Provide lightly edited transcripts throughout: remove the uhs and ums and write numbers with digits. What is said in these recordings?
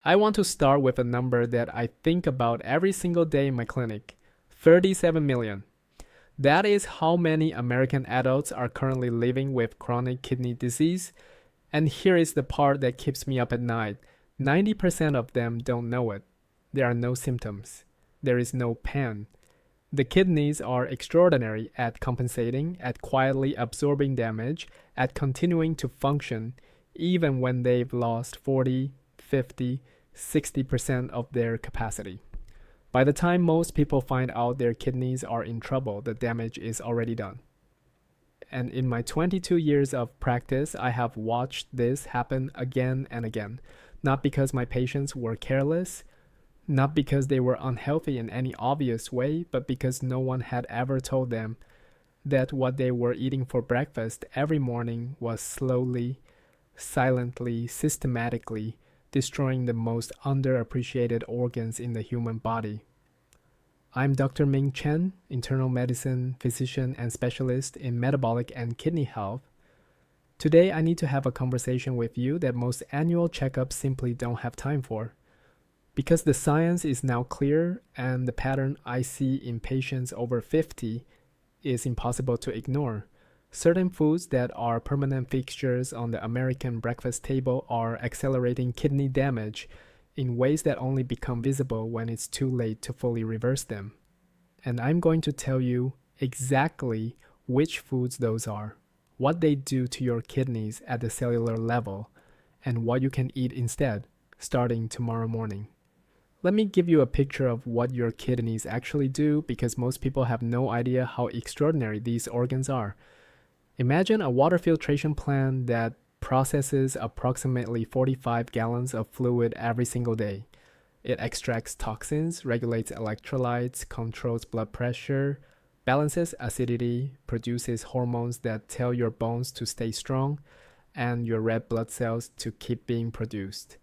I want to start with a number that I think about every single day in my clinic: 37 million. That is how many American adults are currently living with chronic kidney disease. And here is the part that keeps me up at night: 90% of them don't know it. There are no symptoms, there is no pain. The kidneys are extraordinary at compensating, at quietly absorbing damage, at continuing to function, even when they've lost 40, 50, 60% of their capacity. By the time most people find out their kidneys are in trouble, the damage is already done. And in my 22 years of practice, I have watched this happen again and again. Not because my patients were careless, not because they were unhealthy in any obvious way, but because no one had ever told them that what they were eating for breakfast every morning was slowly, silently, systematically destroying the most underappreciated organs in the human body. I'm Dr. Ming Chen, internal medicine physician and specialist in metabolic and kidney health. Today, I need to have a conversation with you that most annual checkups simply don't have time for. Because the science is now clear and the pattern I see in patients over 50 is impossible to ignore. Certain foods that are permanent fixtures on the American breakfast table are accelerating kidney damage in ways that only become visible when it's too late to fully reverse them. And I'm going to tell you exactly which foods those are, what they do to your kidneys at the cellular level, and what you can eat instead, starting tomorrow morning. Let me give you a picture of what your kidneys actually do, because most people have no idea how extraordinary these organs are. Imagine a water filtration plant that processes approximately 45 gallons of fluid every single day. It extracts toxins, regulates electrolytes, controls blood pressure, balances acidity, produces hormones that tell your bones to stay strong, and your red blood cells to keep being produced.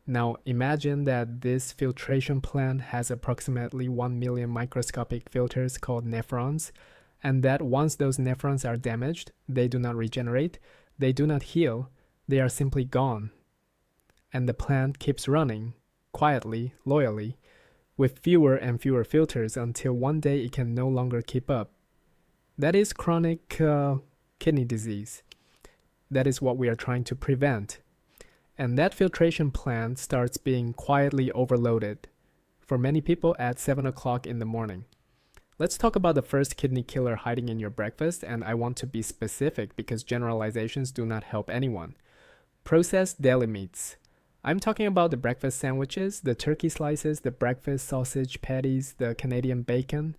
Now imagine that this filtration plant has approximately 1 million microscopic filters called nephrons, and that once those nephrons are damaged, they do not regenerate, they do not heal, they are simply gone. And the plant keeps running, quietly, loyally, with fewer and fewer filters until one day it can no longer keep up. That is chronic kidney disease. That is what we are trying to prevent. And that filtration plant starts being quietly overloaded, for many people at 7 o'clock in the morning. Let's talk about the first kidney killer hiding in your breakfast, and I want to be specific because generalizations do not help anyone. Processed deli meats. I'm talking about the breakfast sandwiches, the turkey slices, the breakfast sausage patties, the Canadian bacon.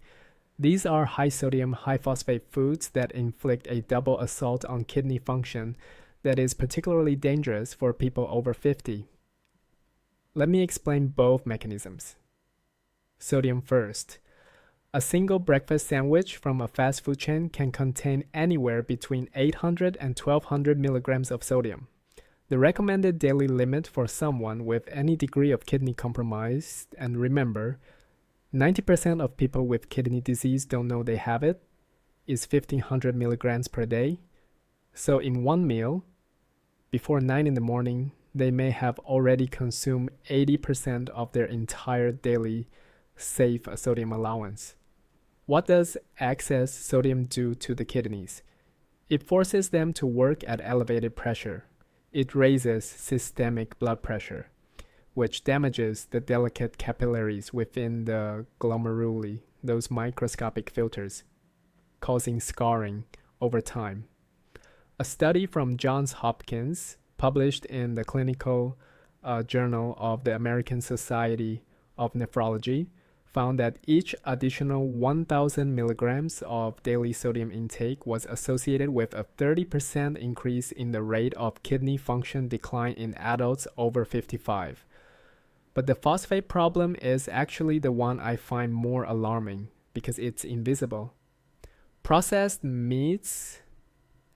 These are high sodium, high phosphate foods that inflict a double assault on kidney function that is particularly dangerous for people over 50. Let me explain both mechanisms. Sodium first. A single breakfast sandwich from a fast food chain can contain anywhere between 800 and 1200 milligrams of sodium. The recommended daily limit for someone with any degree of kidney compromise, and remember, 90% of people with kidney disease don't know they have it, is 1500 milligrams per day. So in one meal, before 9 in the morning, they may have already consumed 80% of their entire daily safe sodium allowance. What does excess sodium do to the kidneys? It forces them to work at elevated pressure. It raises systemic blood pressure, which damages the delicate capillaries within the glomeruli, those microscopic filters, causing scarring over time. A study from Johns Hopkins, published in the Clinical Journal of the American Society of Nephrology, found that each additional 1,000 milligrams of daily sodium intake was associated with a 30% increase in the rate of kidney function decline in adults over 55. But the phosphate problem is actually the one I find more alarming because it's invisible. Processed meats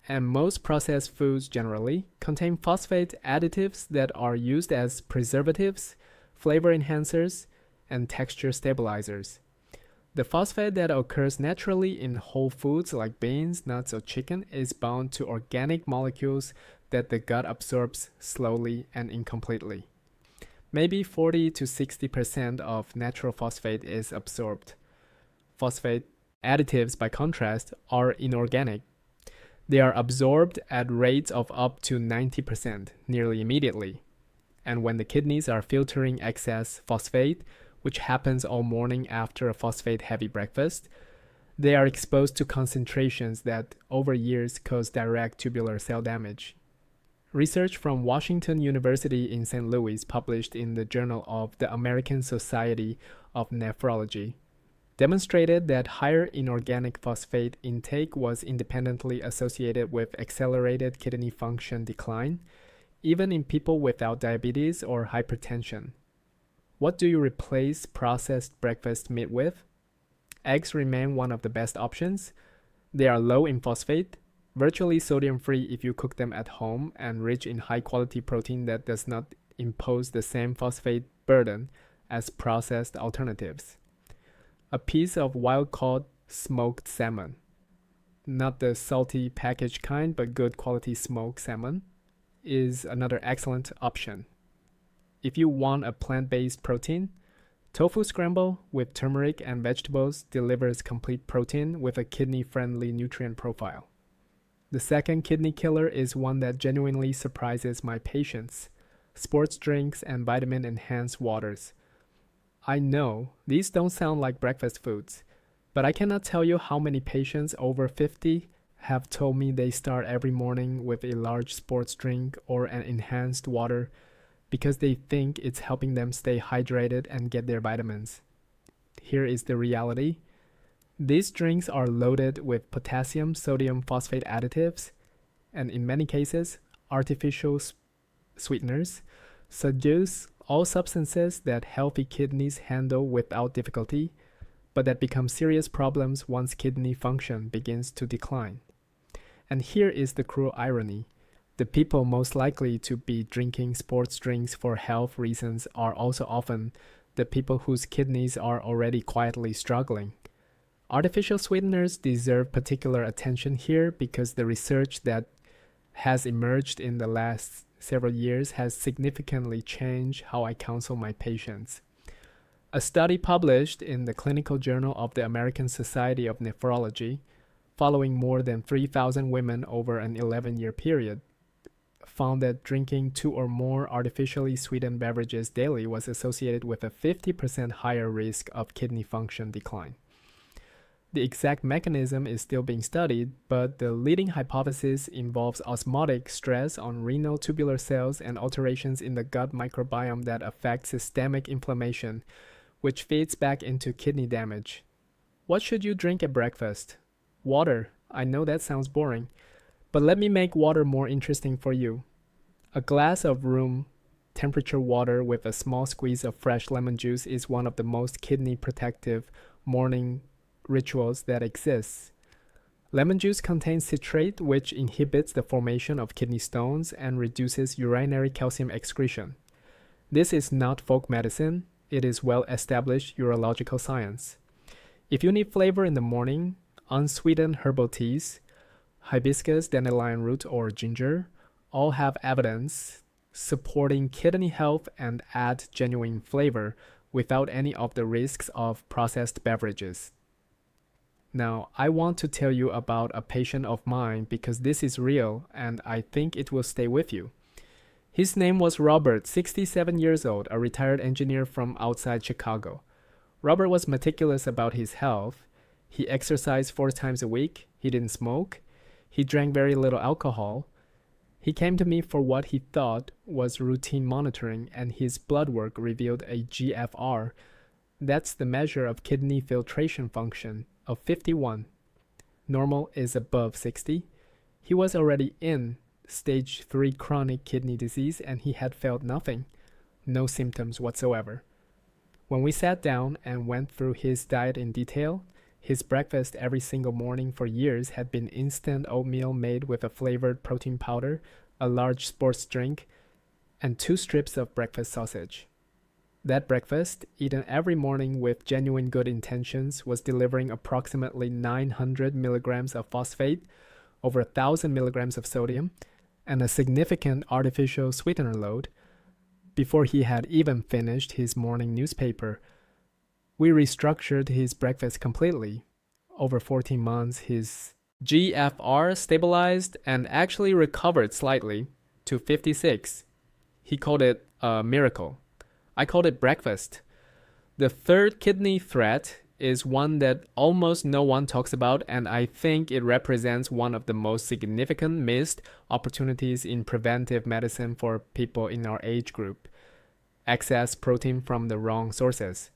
and most processed foods generally contain phosphate additives that are used as preservatives, flavor enhancers, and texture stabilizers. The phosphate that occurs naturally in whole foods like beans, nuts, or chicken is bound to organic molecules that the gut absorbs slowly and incompletely. Maybe 40 to 60% of natural phosphate is absorbed. Phosphate additives, by contrast, are inorganic. They are absorbed at rates of up to 90%, nearly immediately. And when the kidneys are filtering excess phosphate, which happens all morning after a phosphate-heavy breakfast, they are exposed to concentrations that over years cause direct tubular cell damage. Research from Washington University in St. Louis, published in the Journal of the American Society of Nephrology, demonstrated that higher inorganic phosphate intake was independently associated with accelerated kidney function decline, even in people without diabetes or hypertension. What do you replace processed breakfast meat with? Eggs remain one of the best options. They are low in phosphate, virtually sodium-free if you cook them at home, and rich in high-quality protein that does not impose the same phosphate burden as processed alternatives. A piece of wild-caught smoked salmon, not the salty packaged kind, but good quality smoked salmon, is another excellent option. If you want a plant-based protein, tofu scramble with turmeric and vegetables delivers complete protein with a kidney-friendly nutrient profile. The second kidney killer is one that genuinely surprises my patients: sports drinks and vitamin-enhanced waters. I know these don't sound like breakfast foods, but I cannot tell you how many patients over 50 have told me they start every morning with a large sports drink or an enhanced water because they think it's helping them stay hydrated and get their vitamins. Here is the reality. These drinks are loaded with potassium sodium phosphate additives, and in many cases, artificial sweeteners, seduce all substances that healthy kidneys handle without difficulty, but that become serious problems once kidney function begins to decline. And here is the cruel irony. The people most likely to be drinking sports drinks for health reasons are also often the people whose kidneys are already quietly struggling. Artificial sweeteners deserve particular attention here because the research that has emerged in the last several years has significantly changed how I counsel my patients. A study published in the Clinical Journal of the American Society of Nephrology, following more than 3,000 women over an 11-year period, found that drinking 2 or more artificially sweetened beverages daily was associated with a 50% higher risk of kidney function decline. The exact mechanism is still being studied, but the leading hypothesis involves osmotic stress on renal tubular cells and alterations in the gut microbiome that affect systemic inflammation, which feeds back into kidney damage. What should you drink at breakfast? Water. I know that sounds boring, but let me make water more interesting for you. A glass of room temperature water with a small squeeze of fresh lemon juice is one of the most kidney protective morning rituals that exists. Lemon juice contains citrate, which inhibits the formation of kidney stones and reduces urinary calcium excretion. This is not folk medicine, it is well-established urological science. If you need flavor in the morning, unsweetened herbal teas, hibiscus, dandelion root, or ginger all have evidence supporting kidney health and add genuine flavor without any of the risks of processed beverages. Now, I want to tell you about a patient of mine because this is real and I think it will stay with you. His name was Robert, 67 years old, a retired engineer from outside Chicago. Robert was meticulous about his health. He exercised 4 times a week. He didn't smoke. He drank very little alcohol. He came to me for what he thought was routine monitoring, and his blood work revealed a GFR. That's the measure of kidney filtration function of 51. Normal is above 60. He was already in stage 3 chronic kidney disease and he had felt nothing, no symptoms whatsoever. When we sat down and went through his diet in detail, his breakfast every single morning for years had been instant oatmeal made with a flavored protein powder, a large sports drink, and 2 strips of breakfast sausage. That breakfast, eaten every morning with genuine good intentions, was delivering approximately 900 milligrams of phosphate, over 1,000 milligrams of sodium, and a significant artificial sweetener load, before he had even finished his morning newspaper. We restructured his breakfast completely. Over 14 months, his GFR stabilized and actually recovered slightly to 56. He called it a miracle. I called it breakfast. The third kidney threat is one that almost no one talks about, and I think it represents one of the most significant missed opportunities in preventive medicine for people in our age group: excess protein from the wrong sources.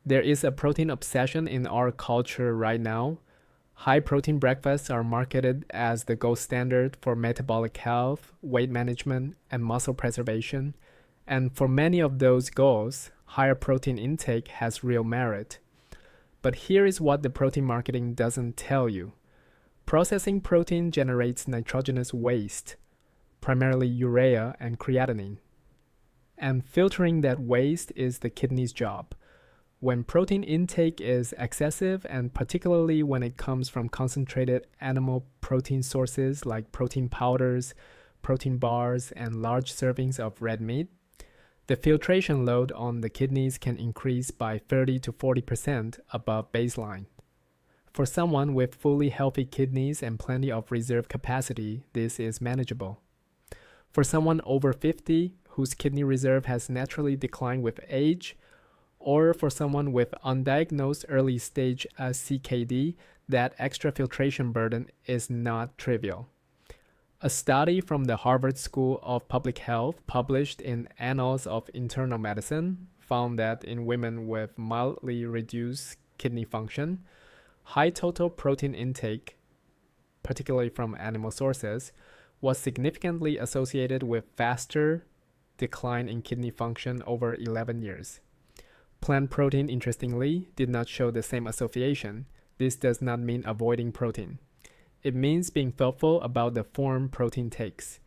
There is a protein obsession in our culture right now. High protein breakfasts are marketed as the gold standard for metabolic health, weight management, and muscle preservation. And for many of those goals, higher protein intake has real merit. But here is what the protein marketing doesn't tell you. Processing protein generates nitrogenous waste, primarily urea and creatinine. And filtering that waste is the kidney's job. When protein intake is excessive, and particularly when it comes from concentrated animal protein sources like protein powders, protein bars, and large servings of red meat, the filtration load on the kidneys can increase by 30 to 40% above baseline. For someone with fully healthy kidneys and plenty of reserve capacity, this is manageable. For someone over 50 whose kidney reserve has naturally declined with age, or for someone with undiagnosed early stage CKD, that extra filtration burden is not trivial. A study from the Harvard School of Public Health published in Annals of Internal Medicine found that in women with mildly reduced kidney function, high total protein intake, particularly from animal sources, was significantly associated with faster decline in kidney function over 11 years. Plant protein, interestingly, did not show the same association. This does not mean avoiding protein. It means being thoughtful about the form protein takes.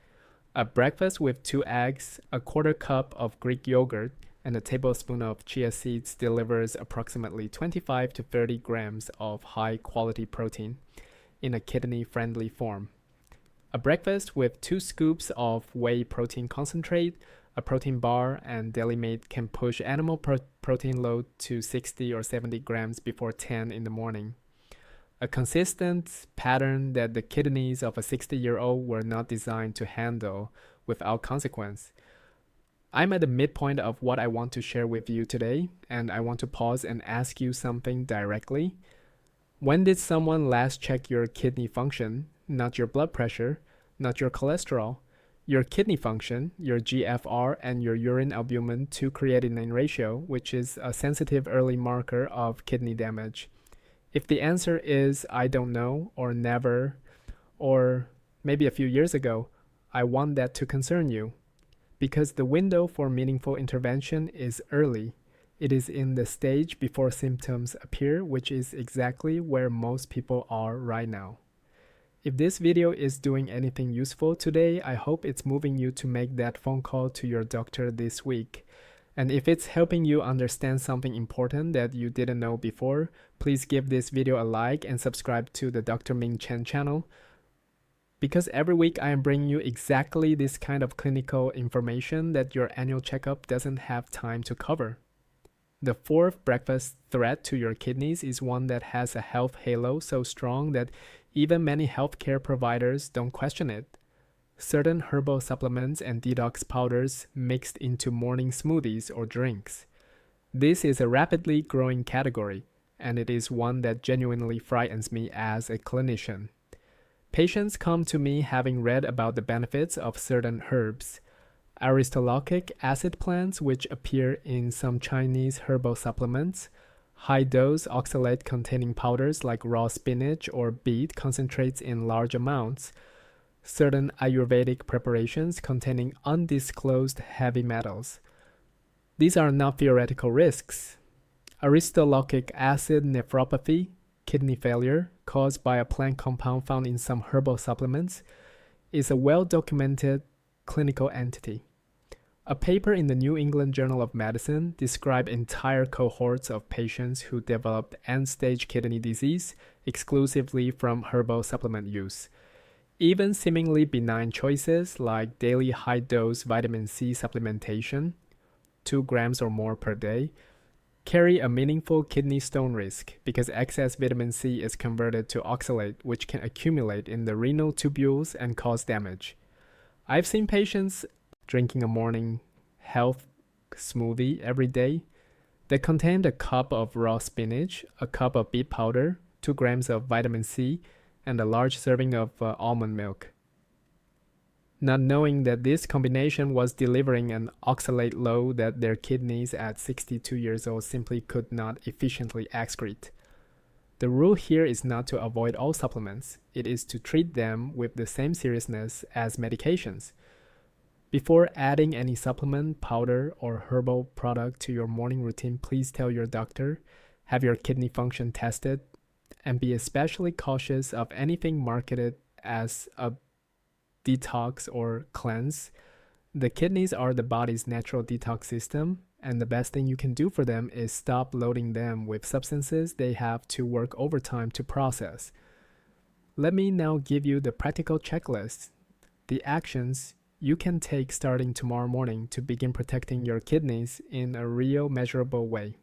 A breakfast with 2 eggs, a quarter cup of Greek yogurt, and a tablespoon of chia seeds delivers approximately 25 to 30 grams of high-quality protein in a kidney-friendly form. A breakfast with 2 scoops of whey protein concentrate, a protein bar, and deli meat can push animal protein load to 60 or 70 grams before 10 in the morning. A consistent pattern that the kidneys of a 60-year-old were not designed to handle without consequence. I'm at the midpoint of what I want to share with you today, and I want to pause and ask you something directly. When did someone last check your kidney function? Not your blood pressure, not your cholesterol. Your kidney function, your GFR, and your urine albumin to creatinine ratio, which is a sensitive early marker of kidney damage. If the answer is I don't know, or never, or maybe a few years ago, I want that to concern you. Because the window for meaningful intervention is early. It is in the stage before symptoms appear, which is exactly where most people are right now. If this video is doing anything useful today, I hope it's moving you to make that phone call to your doctor this week. And if it's helping you understand something important that you didn't know before, please give this video a like and subscribe to the Dr. Ming Chen channel. Because every week I am bringing you exactly this kind of clinical information that your annual checkup doesn't have time to cover. The fourth breakfast threat to your kidneys is one that has a health halo so strong that even many healthcare providers don't question it. Certain herbal supplements and detox powders mixed into morning smoothies or drinks. This is a rapidly growing category, and it is one that genuinely frightens me as a clinician. Patients come to me having read about the benefits of certain herbs. Aristolochic acid plants, which appear in some Chinese herbal supplements, high-dose oxalate-containing powders like raw spinach or beet concentrates in large amounts, certain Ayurvedic preparations containing undisclosed heavy metals. These are not theoretical risks. Aristolochic acid nephropathy, kidney failure, caused by a plant compound found in some herbal supplements, is a well-documented clinical entity. A paper in the New England Journal of Medicine described entire cohorts of patients who developed end-stage kidney disease exclusively from herbal supplement use. Even seemingly benign choices like daily high-dose vitamin C supplementation, 2 grams or more per day, carry a meaningful kidney stone risk because excess vitamin C is converted to oxalate, which can accumulate in the renal tubules and cause damage. I've seen patients drinking a morning health smoothie every day that contained a cup of raw spinach, a cup of beet powder, 2 grams of vitamin C, and a large serving of almond milk, not knowing that this combination was delivering an oxalate load that their kidneys at 62 years old simply could not efficiently excrete. The rule here is not to avoid all supplements, it is to treat them with the same seriousness as medications. Before adding any supplement, powder, or herbal product to your morning routine, please tell your doctor, have your kidney function tested, and be especially cautious of anything marketed as a detox or cleanse. The kidneys are the body's natural detox system, and the best thing you can do for them is stop loading them with substances they have to work overtime to process. Let me now give you the practical checklist, the actions you can take starting tomorrow morning to begin protecting your kidneys in a real measurable way.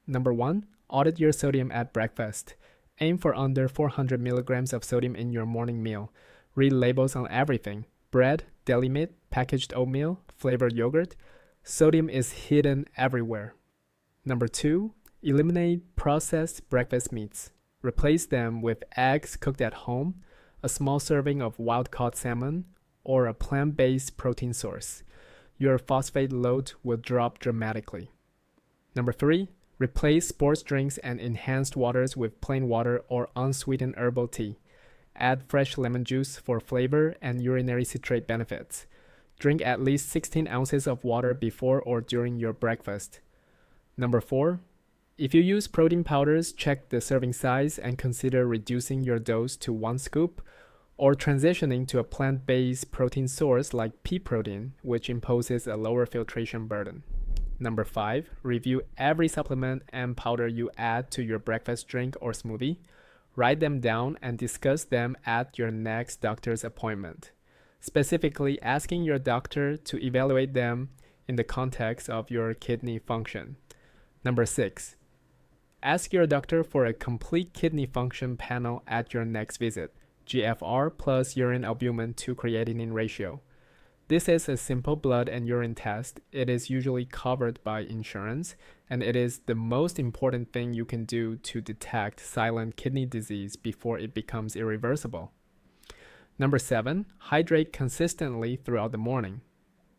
Number 1, audit your sodium at breakfast. Aim for under 400 milligrams of sodium in your morning meal. Read labels on everything: bread, deli meat, packaged oatmeal, flavored yogurt. Sodium is hidden everywhere. Number 2, eliminate processed breakfast meats. Replace them with eggs cooked at home, a small serving of wild-caught salmon, or a plant-based protein source. Your phosphate load will drop dramatically. Number 3, replace sports drinks and enhanced waters with plain water or unsweetened herbal tea. Add fresh lemon juice for flavor and urinary citrate benefits. Drink at least 16 ounces of water before or during your breakfast. Number 4, if you use protein powders, check the serving size and consider reducing your dose to 1 scoop or transitioning to a plant-based protein source like pea protein, which imposes a lower filtration burden. Number 5, review every supplement and powder you add to your breakfast drink or smoothie. Write them down and discuss them at your next doctor's appointment, specifically asking your doctor to evaluate them in the context of your kidney function. Number 6, ask your doctor for a complete kidney function panel at your next visit. GFR plus urine albumin to creatinine ratio. This is a simple blood and urine test. It is usually covered by insurance, and it is the most important thing you can do to detect silent kidney disease before it becomes irreversible. Number 7, hydrate consistently throughout the morning.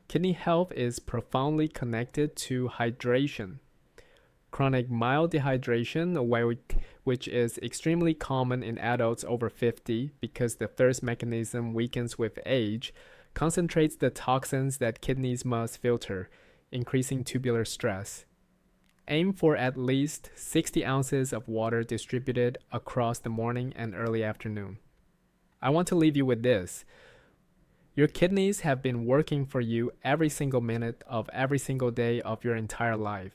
Kidney health is profoundly connected to hydration. Chronic mild dehydration, which is extremely common in adults over 50 because the thirst mechanism weakens with age, concentrates the toxins that kidneys must filter, increasing tubular stress. Aim for at least 60 ounces of water distributed across the morning and early afternoon. I want to leave you with this. Your kidneys have been working for you every single minute of every single day of your entire life.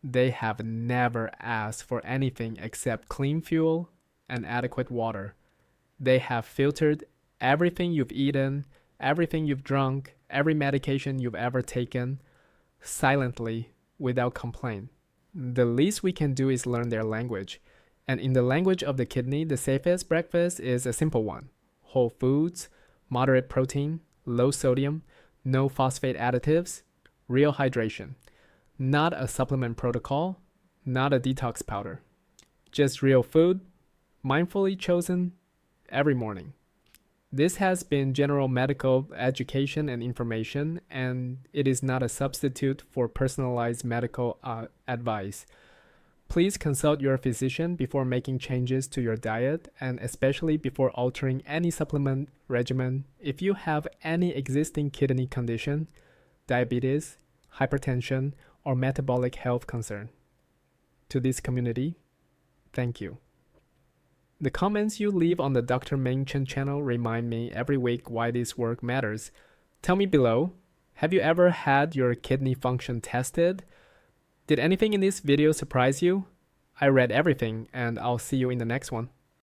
They have never asked for anything except clean fuel and adequate water. They have filtered everything you've eaten, everything you've drunk, every medication you've ever taken, silently, without complaint. The least we can do is learn their language. And in the language of the kidney, the safest breakfast is a simple one: whole foods, moderate protein, low sodium, no phosphate additives, real hydration. Not a supplement protocol, not a detox powder. Just real food, mindfully chosen every morning. This has been general medical education and information, and it is not a substitute for personalized medical advice. Please consult your physician before making changes to your diet, and especially before altering any supplement regimen if you have any existing kidney condition, diabetes, hypertension, or metabolic health concern. To this community, thank you. The comments you leave on the Dr. Ming Chen channel remind me every week why this work matters. Tell me below, have you ever had your kidney function tested? Did anything in this video surprise you? I read everything, and I'll see you in the next one.